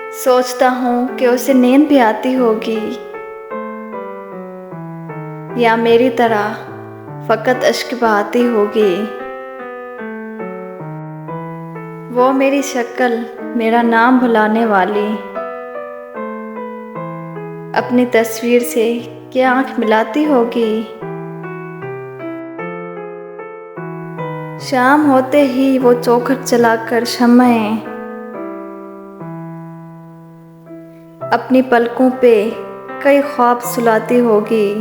सोचता हूँ कि उसे नींद भी आती होगी, या मेरी तरह फ़कत अश्क बहाती होगी। वो मेरी शक्ल, मेरा नाम भुलाने वाली, अपनी तस्वीर से क्या आँख मिलाती होगी। शाम होते ही वो चौखट जलाकर शम्में अपनी पलकों पे कई ख्वाब सुलाती होगी।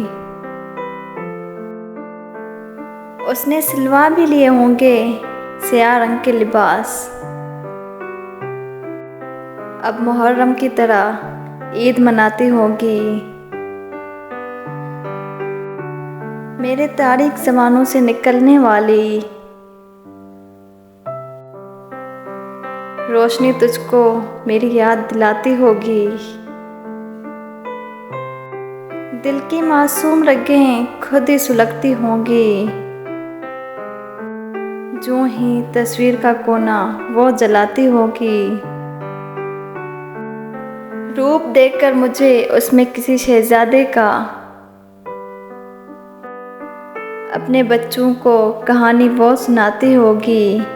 उसने सिलवा भी लिए होंगे स्याह रंग के लिबास, अब मुहर्रम की तरह ईद मनाती होगी। मेरे तारीक ज़मानों से निकलने वाली रोशनी तुझको मेरी याद दिलाती होगी। दिल की मासूम रगें खुद ही सुलगती होंगी, जो ही तस्वीर का कोना वो जलाती होगी। रूप देखकर मुझे उसमें किसी शहजादे का, अपने बच्चों को कहानी वो सुनाती होगी।